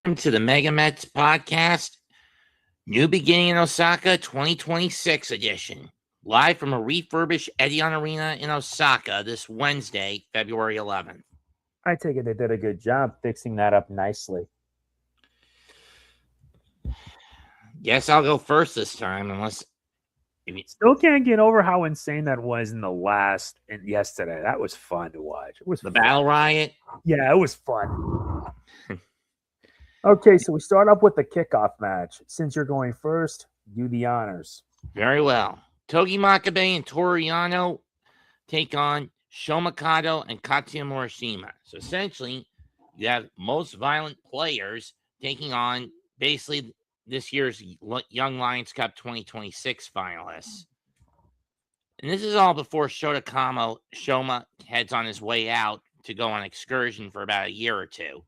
To the MegaMets Podcast, New Beginning in Osaka 2026 edition. Live from a refurbished Edion Arena in Osaka this Wednesday, February 11th. I take it they did a good job fixing that up nicely. Guess I'll go first this time, unless... Still can't get over how insane that was in the last and yesterday. That was fun to watch. It was the Battle Riot. Yeah, it was fun. Okay, so we start up with the kickoff match. Since you're going first, do the honors. Very well. Togi Makabe and Toru Yano take on Shomikado and Katsuya Morishima. So essentially, you have most violent players taking on basically this year's Young Lions Cup 2026 finalists. And this is all before Shoma heads on his way out to go on excursion for about a year or two.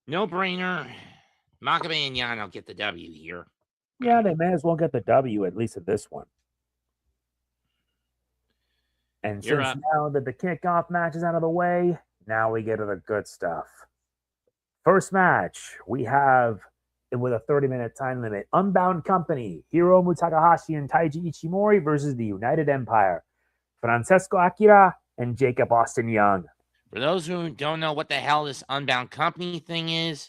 No brainer. Makabe and Yano get the W here. Yeah, they may as well get the W, at least at this one. And since now that the kickoff match is out of the way, now we get to the good stuff. First match, we have, with a 30-minute time limit, UnBound Company, Hiromu Takahashi and Taiji Ishimori versus the United Empire, Francesco Akira and Jakob Austin Young. For those who don't know what the hell this UnBound Company thing is,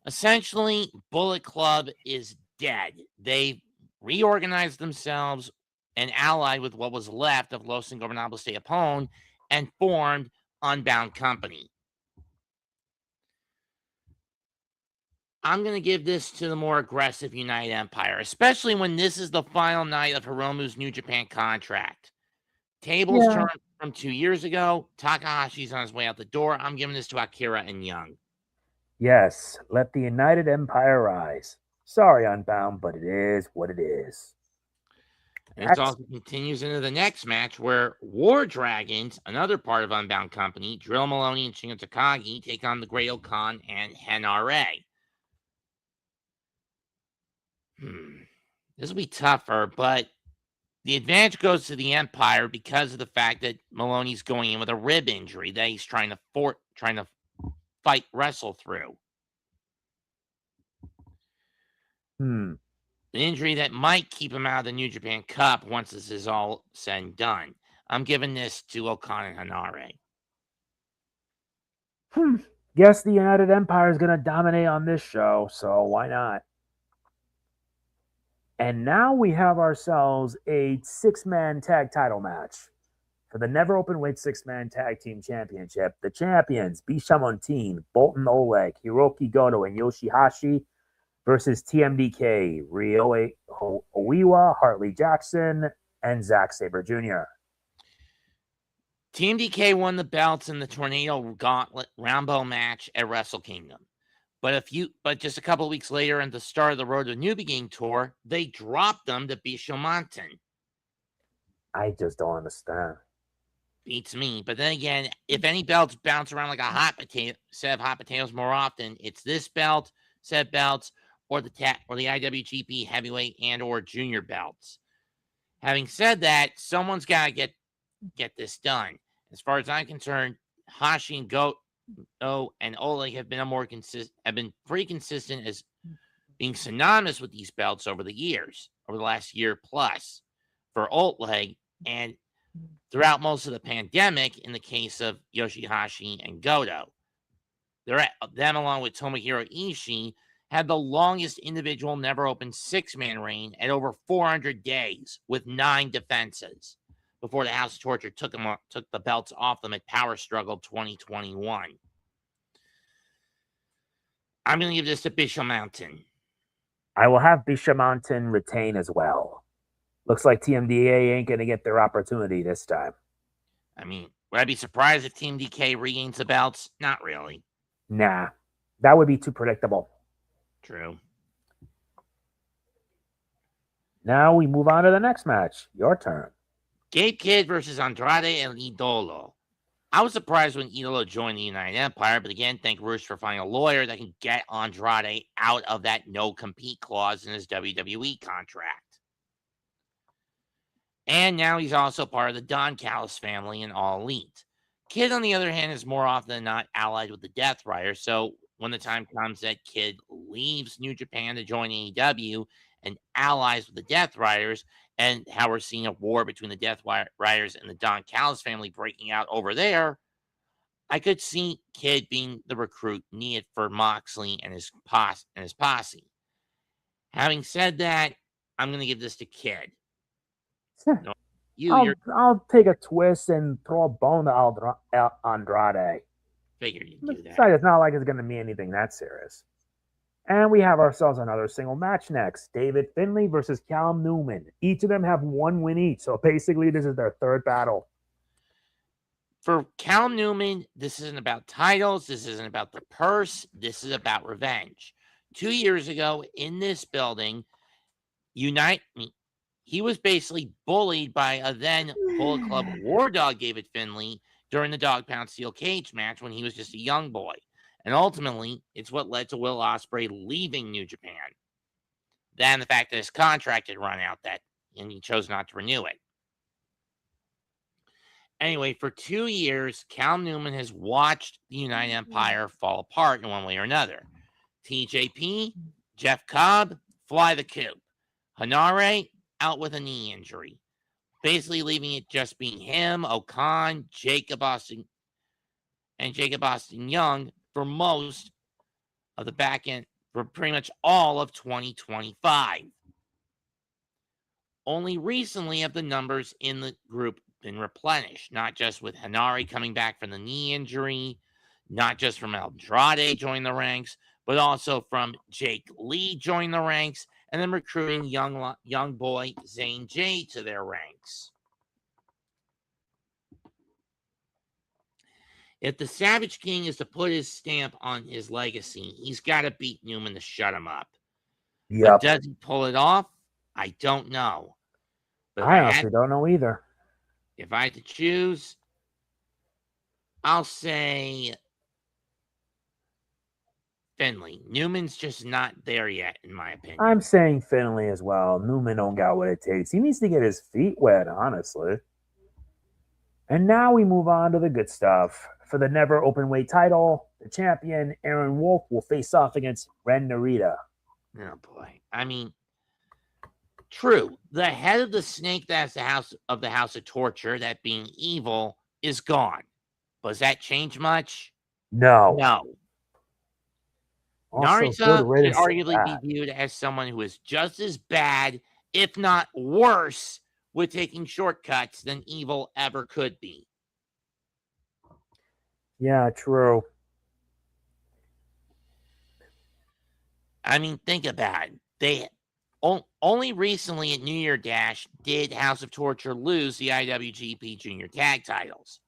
essentially, Bullet Club is dead. They reorganized themselves and allied with what was left of Los Ingobernables de Japón and formed UnBound Company. I'm going to give this to the more aggressive United Empire, especially when this is the final night of Hiromu's New Japan contract. Tables turned from 2 years ago. Takahashi's on his way out the door. I'm giving this to Akira and Young. Yes, let the United Empire rise. Sorry, UnBound, but it is what it is. And it also continues into the next match where War Dragons, another part of UnBound Company, Drilla, Moloney, and Shingo Takagi take on the Great Okan and HENARE. This will be tougher, but the advantage goes to the Empire because of the fact that Moloney's going in with a rib injury that he's trying to wrestle through. An injury that might keep him out of the New Japan Cup once this is all said and done. I'm giving this to Okan and HENARE. Guess the United Empire is going to dominate on this show, so why not? And now we have ourselves a 6-man tag title match for the Never Openweight 6-man tag team championship. The champions, Bishamon team, Boltin, Oleg, Hirooki, Goto, and YOSHI, HASHI versus TMDK, Ryohei, Oiwa, Hartley Jackson, and Zack Sabre Jr. TMDK won the belts in the Tornado Gauntlet Rambo match at Wrestle Kingdom. But just a couple of weeks later, at the start of the Road to New Beginning tour, they dropped them to Bishamon. I just don't understand. Beats me. But then again, if any belts bounce around like a hot potato, set of hot potatoes more often, it's this belt, set belts, or the IWGP heavyweight and or junior belts. Having said that, someone's got to get this done. As far as I'm concerned, HASHI and Goto and Oleg have been pretty consistent as being synonymous with these belts over the last year plus for Oleg, and throughout most of the pandemic in the case of YOSHI, HASHI, and Goto. Them along with Tomohiro Ishii had the longest individual never open 6-man reign at over 400 days with 9 defenses before the House of Torture took the belts off them at Power Struggle 2021. I'm going to give this to Bishamon. I will have Bishamon retain as well. Looks like TMDK ain't going to get their opportunity this time. I mean, would I be surprised if TMDK regains the belts? Not really. Nah, that would be too predictable. True. Now we move on to the next match. Your turn. Gabe Kidd versus Andrade El Idolo. I was surprised when Idolo joined the United Empire, but again, thank Rush for finding a lawyer that can get Andrade out of that no-compete clause in his WWE contract. And now he's also part of the Don Callis family in All Elite. Kid, on the other hand, is more often than not allied with the Death Rider. So when the time comes that Kid leaves New Japan to join AEW and allies with the Death Riders, and how we're seeing a war between the Death Riders and the Don Callis family breaking out over there, I could see Kid being the recruit needed for Moxley and his posse. Having said that, I'm going to give this to Kid. No, I'll take a twist and throw a bone to Andrade. Figured you'd do that. It's not like it's going to be anything that serious. And we have ourselves another single match next. David Finlay versus Callum Newman. Each of them have one win each. So basically, this is their third battle. For Callum Newman, this isn't about titles. This isn't about the purse. This is about revenge. 2 years ago in this building, he was basically bullied by a then Bullet Club War Dog David Finlay during the Dog Pound Steel Cage match when he was just a young boy. And ultimately, it's what led to Will Ospreay leaving New Japan. Then the fact that his contract had run out and he chose not to renew it. Anyway, for 2 years, Callum Newman has watched the United Empire fall apart in one way or another. TJP, Jeff Cobb, fly the coop. HENARE, out with a knee injury. Basically leaving it just being him, Okan, Jakob Austin Young for most of the back end, for pretty much all of 2025. Only recently have the numbers in the group been replenished, not just with HENARE coming back from the knee injury, not just from Andrade joining the ranks, but also from Jake Lee joining the ranks, and then recruiting young boy Zane J to their ranks. If the Savage King is to put his stamp on his legacy, he's got to beat Newman to shut him up. Yep. But does he pull it off? I don't know. But I honestly don't know either. If I had to choose, I'll say Finlay. Newman's just not there yet, in my opinion. I'm saying Finlay as well. Newman don't got what it takes. He needs to get his feet wet, honestly. And now we move on to the good stuff. For the never openweight title, the champion, Aaron Wolf, will face off against Ren Narita. Oh, boy. I mean, true. The head of the snake that's the house of torture, that being evil, is gone. Does that change much? No. Narita should arguably be viewed as someone who is just as bad, if not worse, with taking shortcuts than evil ever could be. Yeah, true. I mean, think about it. They only recently at New Year Dash did House of Torture lose the IWGP Junior Tag titles.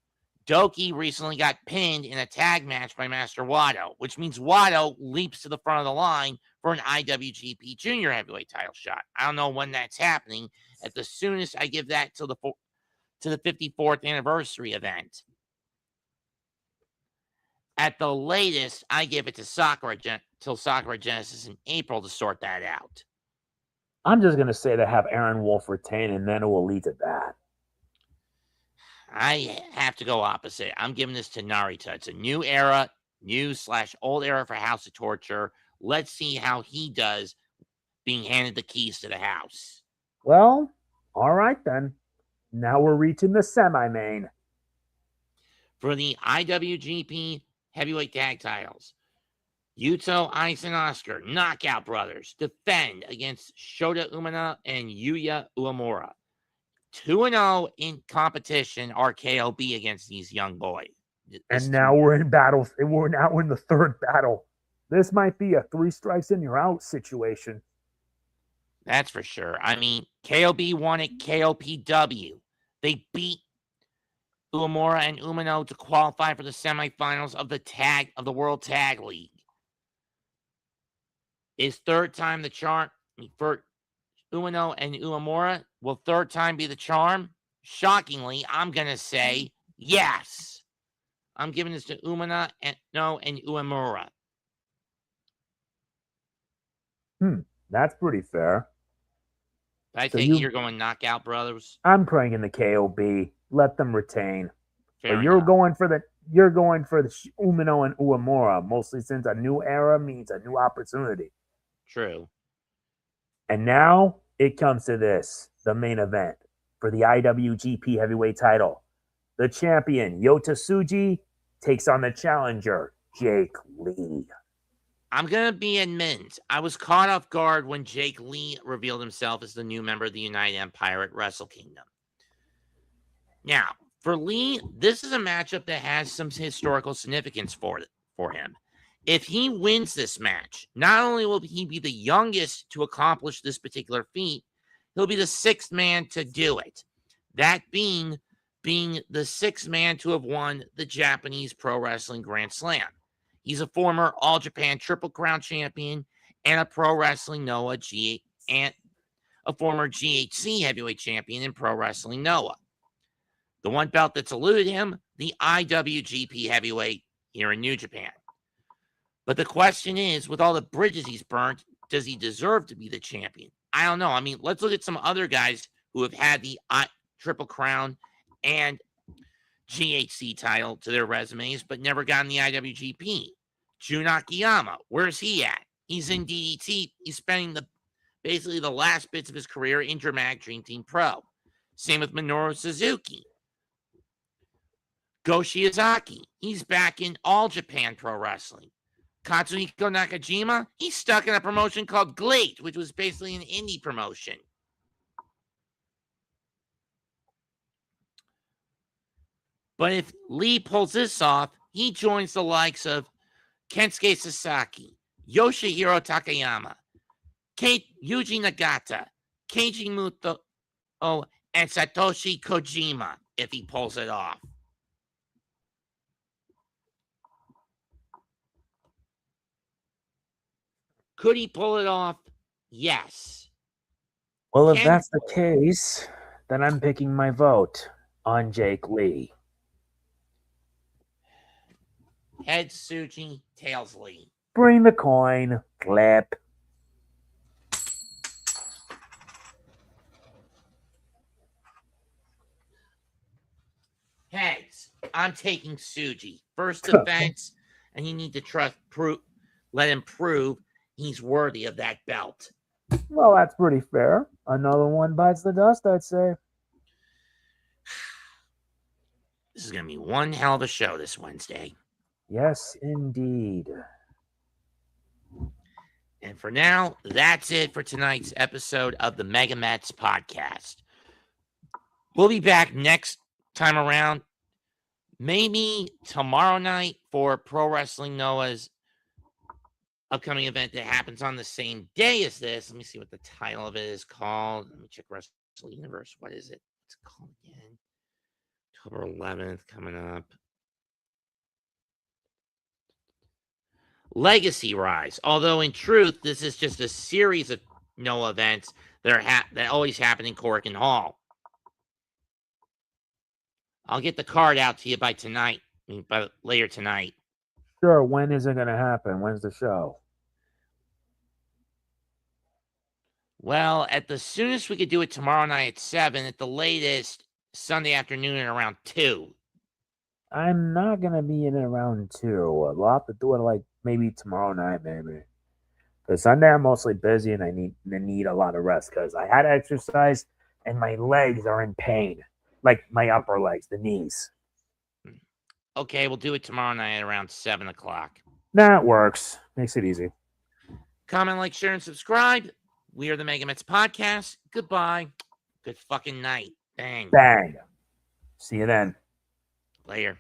Doki recently got pinned in a tag match by Master Wato, which means Wato leaps to the front of the line for an IWGP Junior Heavyweight title shot. I don't know when that's happening. At the soonest, I give that to the 54th anniversary event. At the latest, I give it to Sakura Genesis in April to sort that out. I'm just going to say to have Aaron Wolf retain, and then it will lead to that. I have to go opposite. I'm giving this to Narita. It's a new era, new/old era for House of Torture. Let's see how he does being handed the keys to the house. Well, all right then. Now we're reaching the semi-main. For the IWGP Heavyweight Tag titles, Yuto, Ice, and Oscar, Knockout Brothers, defend against Shota Umino and Yuya Uemura. 2-0 in competition are KOB against these young boys. And now we're in battle. We're now in the third battle. This might be a 3 strikes and you're out situation. That's for sure. I mean, KOB won at KOPW. They beat Uemura and Umino to qualify for the semifinals of the World Tag League. Is third time the charm for Umino and Uemura? Will third time be the charm? Shockingly, I'm going to say yes. I'm giving this to Umino and Uemura. That's pretty fair. I think you're going Knockout Brothers. I'm praying in the KOB. Let them retain. But you're going for the Umino and Uemura, mostly since a new era means a new opportunity. True. And now it comes to this, the main event for the IWGP Heavyweight title. The champion, Yota Tsuji, takes on the challenger, Jake Lee. I'm going to be admitted, I was caught off guard when Jake Lee revealed himself as the new member of the United Empire at Wrestle Kingdom. Now, for Lee, this is a matchup that has some historical significance for him. If he wins this match, not only will he be the youngest to accomplish this particular feat, he'll be the sixth man to do it. That being the sixth man to have won the Japanese Pro Wrestling Grand Slam. He's a former All Japan Triple Crown champion and a Pro Wrestling Noah and a former GHC heavyweight champion in Pro Wrestling Noah. The one belt that's eluded him, the IWGP heavyweight here in New Japan. But the question is, with all the bridges he's burnt, does he deserve to be the champion? I don't know. I mean, let's look at some other guys who have had the Triple Crown and GHC title to their resumes, but never gotten the IWGP. Jun Akiyama, where's he at? He's in DDT. He's spending basically the last bits of his career in Dramatic Dream Team Pro. Same with Minoru Suzuki. Go Shiozaki, he's back in All Japan Pro Wrestling. Katsuhiko Nakajima, he's stuck in a promotion called GLEAT, which was basically an indie promotion. But if Lee pulls this off, he joins the likes of Kensuke Sasaki, Yoshihiro Takayama, Yuji Nagata, Keiji Muto, and Satoshi Kojima, if he pulls it off. Could he pull it off? Yes. Well, if that's the case, then I'm picking my vote on Jake Lee. Heads Tsuji, tails Lee. Bring the coin. Flip. Heads. I'm taking Tsuji. First defense, and you need to let him prove he's worthy of that belt. Well, that's pretty fair. Another one bites the dust, I'd say. This is going to be one hell of a show this Wednesday. Yes, indeed. And for now, that's it for tonight's episode of the MegaMets Podcast. We'll be back next time around, maybe tomorrow night for Pro Wrestling Noah's upcoming event that happens on the same day as this. Let me see what the title of it is called. Let me check Wrestle Universe. What is it? What's it called again? October 11th coming up. Legacy Rise. Although in truth, this is just a series of Noah events that always happen in Cork and Hall. I'll get the card out to you by tonight. By later tonight. Sure. When is it going to happen? When's the show? Well, at the soonest we could do it tomorrow night at 7. At the latest, Sunday afternoon at around 2. I'm not going to be in around 2. We'll have to do it like maybe tomorrow night, maybe. Because Sunday I'm mostly busy and I need a lot of rest because I had exercise and my legs are in pain. Like my upper legs, the knees. Okay, we'll do it tomorrow night at around 7 o'clock. That works. Makes it easy. Comment, like, share, and subscribe. We are the MegaMets Podcast. Goodbye. Good fucking night. Bang. Bang. See you then. Later.